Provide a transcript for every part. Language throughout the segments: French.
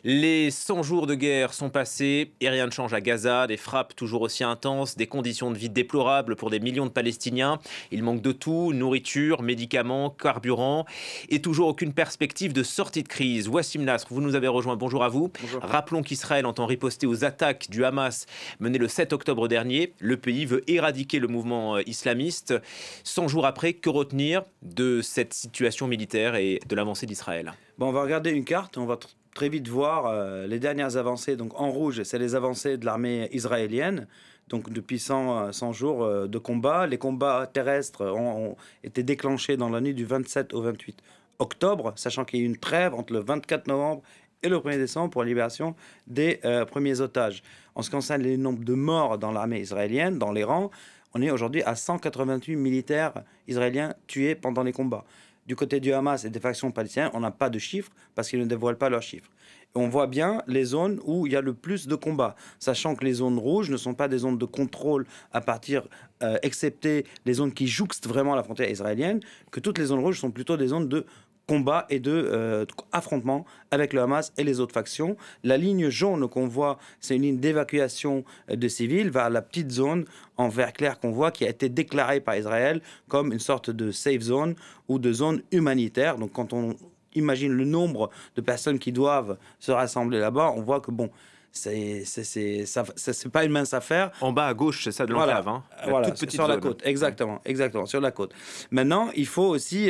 Les 100 jours de guerre sont passés et rien ne change à Gaza. Des frappes toujours aussi intenses, des conditions de vie déplorables pour des millions de Palestiniens. Il manque de tout, nourriture, médicaments, carburant et toujours aucune perspective de sortie de crise. Wassim Nasr, vous nous avez rejoint, bonjour à vous. Bonjour. Rappelons qu'Israël entend riposter aux attaques du Hamas menées le 7 octobre dernier. Le pays veut éradiquer le mouvement islamiste. 100 jours après, que retenir de cette situation militaire et de l'avancée d'Israël? Bon, on va regarder une carte, on va très vite voir les dernières avancées. Donc en rouge, c'est les avancées de l'armée israélienne. Donc depuis 100 jours de combat, les combats terrestres ont été déclenchés dans la nuit du 27 au 28 octobre, sachant qu'il y a eu une trêve entre le 24 novembre et le 1er décembre pour la libération des premiers otages. En ce qui concerne les nombres de morts dans l'armée israélienne, dans les rangs, on est aujourd'hui à 188 militaires israéliens tués pendant les combats. Du côté du Hamas et des factions palestiniennes, on n'a pas de chiffres parce qu'ils ne dévoilent pas leurs chiffres. Et on voit bien les zones où il y a le plus de combats, sachant que les zones rouges ne sont pas des zones de contrôle à partir, excepté les zones qui jouxtent vraiment la frontière israélienne, que toutes les zones rouges sont plutôt des zones de combat et de affrontement avec le Hamas et les autres factions. La ligne jaune qu'on voit, c'est une ligne d'évacuation de civils vers la petite zone en vert clair qu'on voit qui a été déclarée par Israël comme une sorte de safe zone ou de zone humanitaire. Donc quand on imagine le nombre de personnes qui doivent se rassembler là-bas, on voit que bon, c'est pas une mince affaire. En bas à gauche, c'est ça de l'enclave, hein, voilà, toute petite sur la zone. côte, exactement, sur la côte. Maintenant, il faut aussi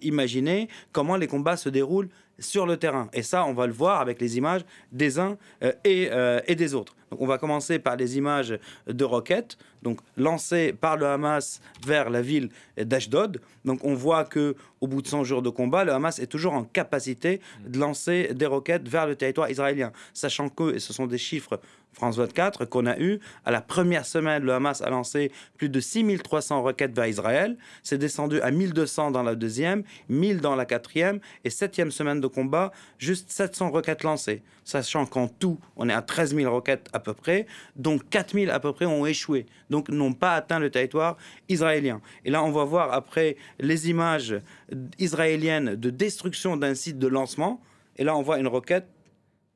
imaginer comment les combats se déroulent sur le terrain. Et ça, on va le voir avec les images des uns et des autres. Donc, on va commencer par les images de roquettes, donc lancées par le Hamas vers la ville d'Ashdod. Donc, on voit que au bout de 100 jours de combat, le Hamas est toujours en capacité de lancer des roquettes vers le territoire israélien, sachant que, et ce sont des chiffres France 24 qu'on a eu, à la première semaine, le Hamas a lancé plus de 6300 roquettes vers Israël. C'est descendu à 1200 dans la deuxième, 1000 dans la quatrième et septième semaine de combat, juste 700 roquettes lancées. Sachant qu'en tout, on est à 13 000 roquettes à peu près, dont 4 000 à peu près ont échoué, donc n'ont pas atteint le territoire israélien. Et là, on va voir après les images israéliennes de destruction d'un site de lancement. Et là, on voit une roquette,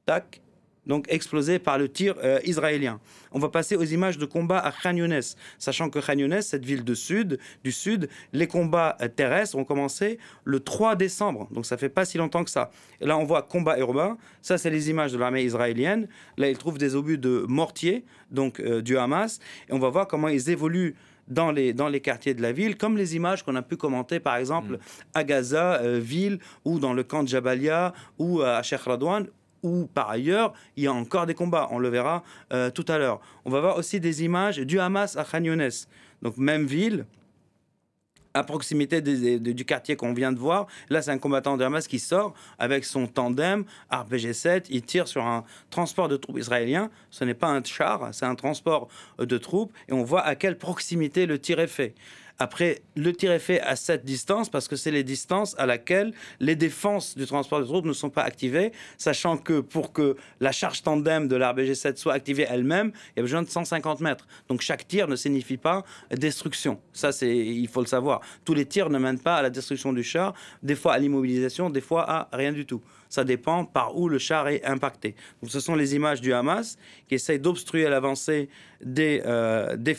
tac, donc explosé par le tir israélien. On va passer aux images de combat à Khan Younes, sachant que Khan Younes, cette ville du sud, les combats terrestres ont commencé le 3 décembre, donc ça fait pas si longtemps que ça. Et là, on voit combat urbain, ça c'est les images de l'armée israélienne. Là, ils trouvent des obus de mortier, donc du Hamas, et on va voir comment ils évoluent dans les quartiers de la ville, comme les images qu'on a pu commenter, par exemple, à Gaza, ville, ou dans le camp de Jabalia, ou à Sheikh Radouane, où par ailleurs, il y a encore des combats. On le verra tout à l'heure. On va voir aussi des images du Hamas à Khan Younes. Donc même ville, à proximité du quartier qu'on vient de voir. Là, c'est un combattant de Hamas qui sort avec son tandem RPG-7. Il tire sur un transport de troupes israélien. Ce n'est pas un char, c'est un transport de troupes. Et on voit à quelle proximité le tir est fait. Après, le tir est fait à cette distance parce que c'est les distances à laquelle les défenses du transport de troupes ne sont pas activées, sachant que pour que la charge tandem de l'RBG-7 soit activée elle-même, il y a besoin de 150 mètres. Donc chaque tir ne signifie pas destruction. Ça, il faut le savoir. Tous les tirs ne mènent pas à la destruction du char, des fois à l'immobilisation, des fois à rien du tout. Ça dépend par où le char est impacté. Donc ce sont les images du Hamas qui essayent d'obstruer l'avancée des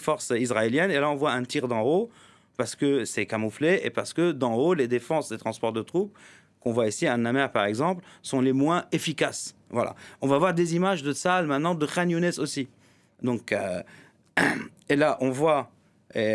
forces israéliennes. Et là, on voit un tir d'en haut, parce que c'est camouflé et parce que d'en haut, les défenses des transports de troupes, qu'on voit ici à Namer par exemple, sont les moins efficaces. Voilà. On va voir des images de ça maintenant de Khan Younes aussi. Donc, et là, on voit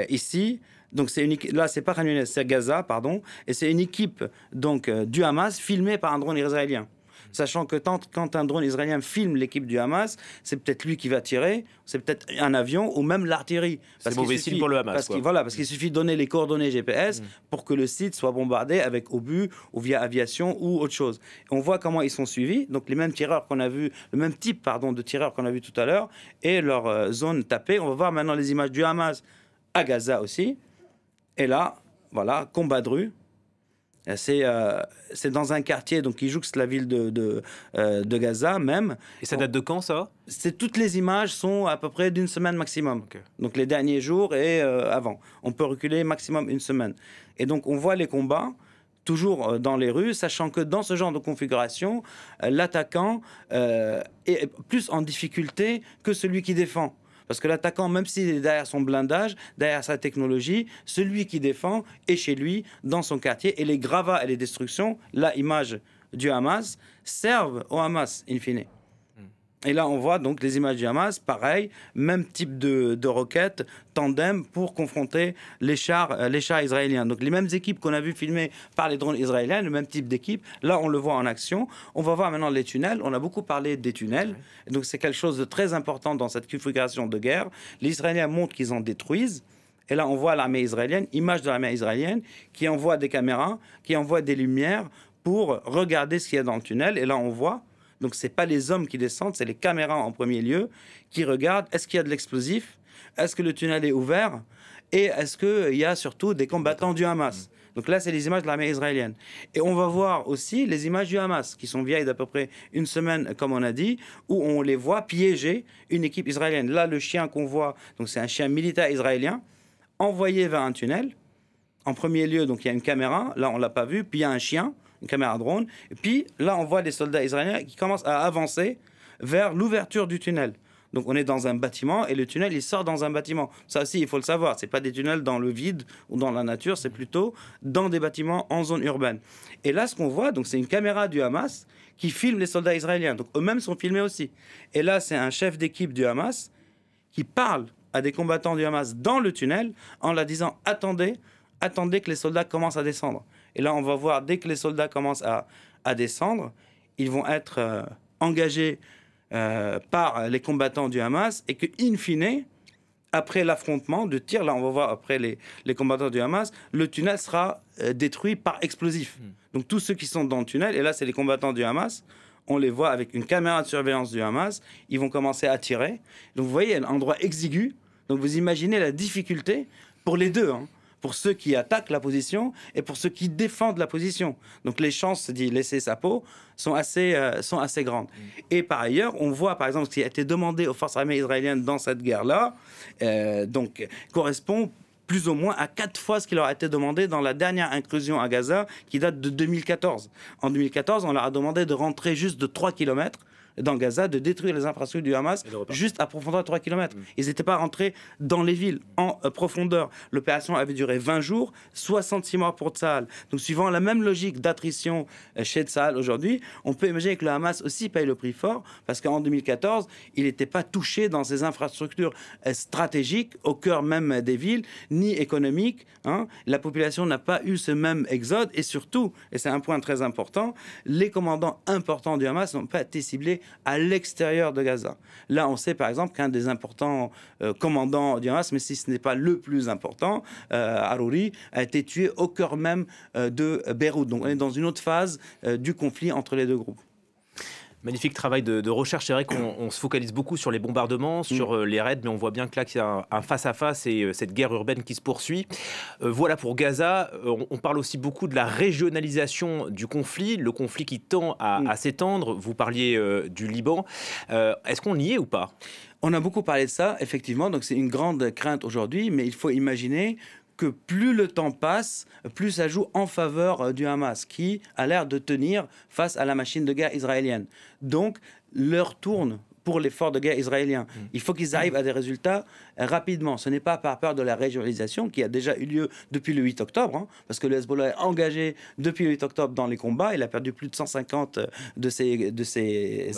ici, donc là, c'est pas Khan Younes, c'est Gaza, pardon, et c'est une équipe donc, du Hamas filmée par un drone israélien. Sachant que quand un drone israélien filme l'équipe du Hamas, c'est peut-être lui qui va tirer, c'est peut-être un avion ou même l'artillerie. C'est mauvais signe pour le Hamas. Parce qu'il suffit de donner les coordonnées GPS pour que le site soit bombardé avec obus ou via aviation ou autre chose. Et on voit comment ils sont suivis. Donc les mêmes tireurs qu'on a vu, le même type de tireurs qu'on a vu tout à l'heure et leur zone tapée. On va voir maintenant les images du Hamas à Gaza aussi. Et là, voilà, combat de rue. C'est dans un quartier donc, qui jouxte la ville de Gaza même. Et ça date de quand, ça? Toutes les images sont à peu près d'une semaine maximum. Okay. Donc les derniers jours et avant. On peut reculer maximum une semaine. Et donc on voit les combats. toujours dans les rues, sachant que dans ce genre de configuration, l'attaquant est plus en difficulté que celui qui défend. Parce que l'attaquant, même s'il est derrière son blindage, derrière sa technologie, celui qui défend est chez lui, dans son quartier. Et les gravats et les destructions, la image du Hamas, servent au Hamas, in fine. Et là, on voit donc les images du Hamas, pareil, même type de roquettes, tandem pour confronter les chars israéliens. Donc les mêmes équipes qu'on a vu filmer par les drones israéliens, le même type d'équipe, là on le voit en action. On va voir maintenant les tunnels. On a beaucoup parlé des tunnels. Et donc c'est quelque chose de très important dans cette configuration de guerre. Les Israéliens montrent qu'ils en détruisent. Et là on voit l'armée israélienne, image de l'armée israélienne, qui envoie des caméras, qui envoie des lumières pour regarder ce qu'il y a dans le tunnel. Et là on voit... Donc, ce n'est pas les hommes qui descendent, c'est les caméras en premier lieu qui regardent est-ce qu'il y a de l'explosif, est-ce que le tunnel est ouvert et est-ce qu'il y a surtout des combattants du Hamas. Donc là, c'est les images de l'armée israélienne. Et on va voir aussi les images du Hamas, qui sont vieilles d'à peu près une semaine, comme on a dit, où on les voit piéger une équipe israélienne. Là, le chien qu'on voit, donc c'est un chien militaire israélien, envoyé vers un tunnel. En premier lieu, donc il y a une caméra, là on ne l'a pas vu, puis il y a un chien, une caméra drone. Et puis là, on voit des soldats israéliens qui commencent à avancer vers l'ouverture du tunnel. Donc on est dans un bâtiment et le tunnel, il sort dans un bâtiment. Ça aussi, il faut le savoir. Ce n'est pas des tunnels dans le vide ou dans la nature, c'est plutôt dans des bâtiments en zone urbaine. Et là, ce qu'on voit, donc, c'est une caméra du Hamas qui filme les soldats israéliens. Donc eux-mêmes sont filmés aussi. Et là, c'est un chef d'équipe du Hamas qui parle à des combattants du Hamas dans le tunnel en leur disant « Attendez que les soldats commencent à descendre ». Et là, on va voir, dès que les soldats commencent à descendre, ils vont être engagés par les combattants du Hamas et que, in fine, après l'affrontement de tir, là, on va voir après les combattants du Hamas, le tunnel sera détruit par explosif. Donc, tous ceux qui sont dans le tunnel, et là, c'est les combattants du Hamas, on les voit avec une caméra de surveillance du Hamas, ils vont commencer à tirer. Donc, vous voyez, un endroit exigu. Donc, vous imaginez la difficulté pour les deux, hein. Pour ceux qui attaquent la position et pour ceux qui défendent la position. Donc les chances d'y laisser sa peau sont assez grandes. Et par ailleurs, on voit par exemple ce qui a été demandé aux forces armées israéliennes dans cette guerre-là, donc correspond plus ou moins à 4 fois ce qui leur a été demandé dans la dernière incursion à Gaza qui date de 2014. En 2014, on leur a demandé de rentrer juste de 3 kilomètres dans Gaza, de détruire les infrastructures du Hamas juste à profondeur de 3 km. Ils n'étaient pas rentrés dans les villes en profondeur. L'opération avait duré 20 jours, 66 morts pour Tsahal. Donc, suivant la même logique d'attrition chez Tsahal aujourd'hui, on peut imaginer que le Hamas aussi paye le prix fort parce qu'en 2014, il n'était pas touché dans ses infrastructures stratégiques au cœur même des villes, ni économiques. Hein. La population n'a pas eu ce même exode et surtout, et c'est un point très important, les commandants importants du Hamas n'ont pas été ciblés à l'extérieur de Gaza. Là, on sait par exemple qu'un des importants commandants du Hamas, mais si ce n'est pas le plus important, Harouri, a été tué au cœur même de Beyrouth. Donc on est dans une autre phase du conflit entre les deux groupes. Magnifique travail de recherche. C'est vrai qu'on se focalise beaucoup sur les bombardements, sur les raids, mais on voit bien que là, qu'il y a un face-à-face et cette guerre urbaine qui se poursuit. Voilà pour Gaza. On parle aussi beaucoup de la régionalisation du conflit, le conflit qui tend à s'étendre. Vous parliez du Liban. Est-ce qu'on y est ou pas ? On a beaucoup parlé de ça, effectivement. Donc c'est une grande crainte aujourd'hui, mais il faut imaginer que plus le temps passe, plus ça joue en faveur du Hamas, qui a l'air de tenir face à la machine de guerre israélienne. Donc, l'heure tourne pour l'effort de guerre israélien. Il faut qu'ils arrivent à des résultats rapidement. Ce n'est pas par peur de la régionalisation qui a déjà eu lieu depuis le 8 octobre, hein, parce que le Hezbollah est engagé depuis le 8 octobre dans les combats. Il a perdu plus de 150 de ses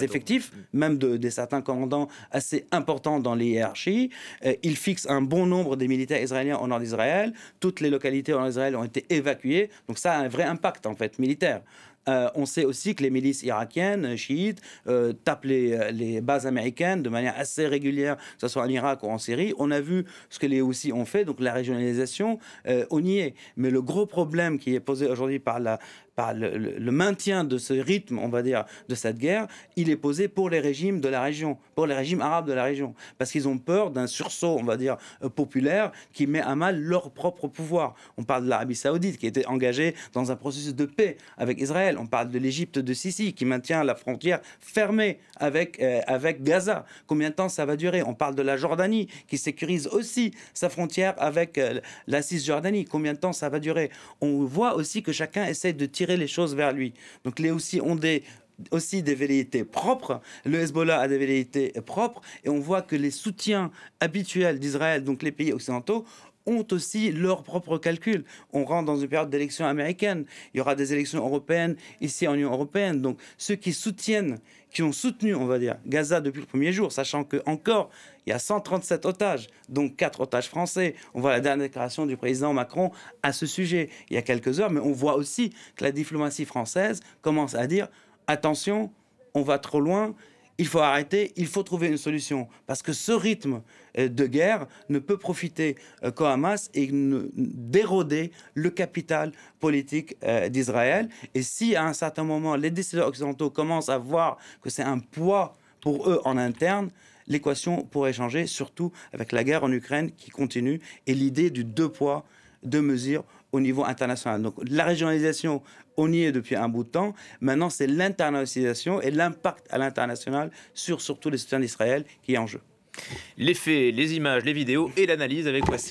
effectifs, même des certains commandants assez importants dans les hiérarchies. Il fixe un bon nombre des militaires israéliens au nord d'Israël. Toutes les localités au nord d'Israël ont été évacuées. Donc ça a un vrai impact, en fait, militaire. On sait aussi que les milices irakiennes, chiites, tapent les bases américaines de manière assez régulière, que ce soit en Irak ou en Syrie. On a vu ce que les Houthis ont fait, donc la régionalisation, on y est. Mais le gros problème qui est posé aujourd'hui par par le maintien de ce rythme, on va dire, de cette guerre, il est posé pour les régimes de la région, pour les régimes arabes de la région, parce qu'ils ont peur d'un sursaut, on va dire, populaire qui met à mal leur propre pouvoir. On parle de l'Arabie Saoudite qui était engagée dans un processus de paix avec Israël. On parle de l'Égypte de Sisi qui maintient la frontière fermée avec Gaza. Combien de temps ça va durer? On parle de la Jordanie qui sécurise aussi sa frontière avec la Cisjordanie. Combien de temps ça va durer? On voit aussi que chacun essaie de tirer les choses vers lui. Donc les Houthis ont aussi des velléités propres, le Hezbollah a des velléités propres, et on voit que les soutiens habituels d'Israël, donc les pays occidentaux, ont aussi leurs propres calculs. On rentre dans une période d'élections américaines. Il y aura des élections européennes ici en Union européenne. Donc ceux qui soutiennent, qui ont soutenu, on va dire, Gaza depuis le premier jour, sachant que encore il y a 137 otages, donc 4 otages français. On voit la dernière déclaration du président Macron à ce sujet il y a quelques heures, mais on voit aussi que la diplomatie française commence à dire attention, on va trop loin. Il faut arrêter, il faut trouver une solution. Parce que ce rythme de guerre ne peut profiter qu'au Hamas et d'éroder le capital politique d'Israël. Et si à un certain moment, les décideurs occidentaux commencent à voir que c'est un poids pour eux en interne, l'équation pourrait changer, surtout avec la guerre en Ukraine qui continue et l'idée du 2 poids, 2 mesures au niveau international. Donc la régionalisation, on y est depuis un bout de temps. Maintenant, c'est l'internationalisation et l'impact à l'international sur surtout les soutiens d'Israël qui est en jeu. Les faits, les images, les vidéos et l'analyse avec Wassim.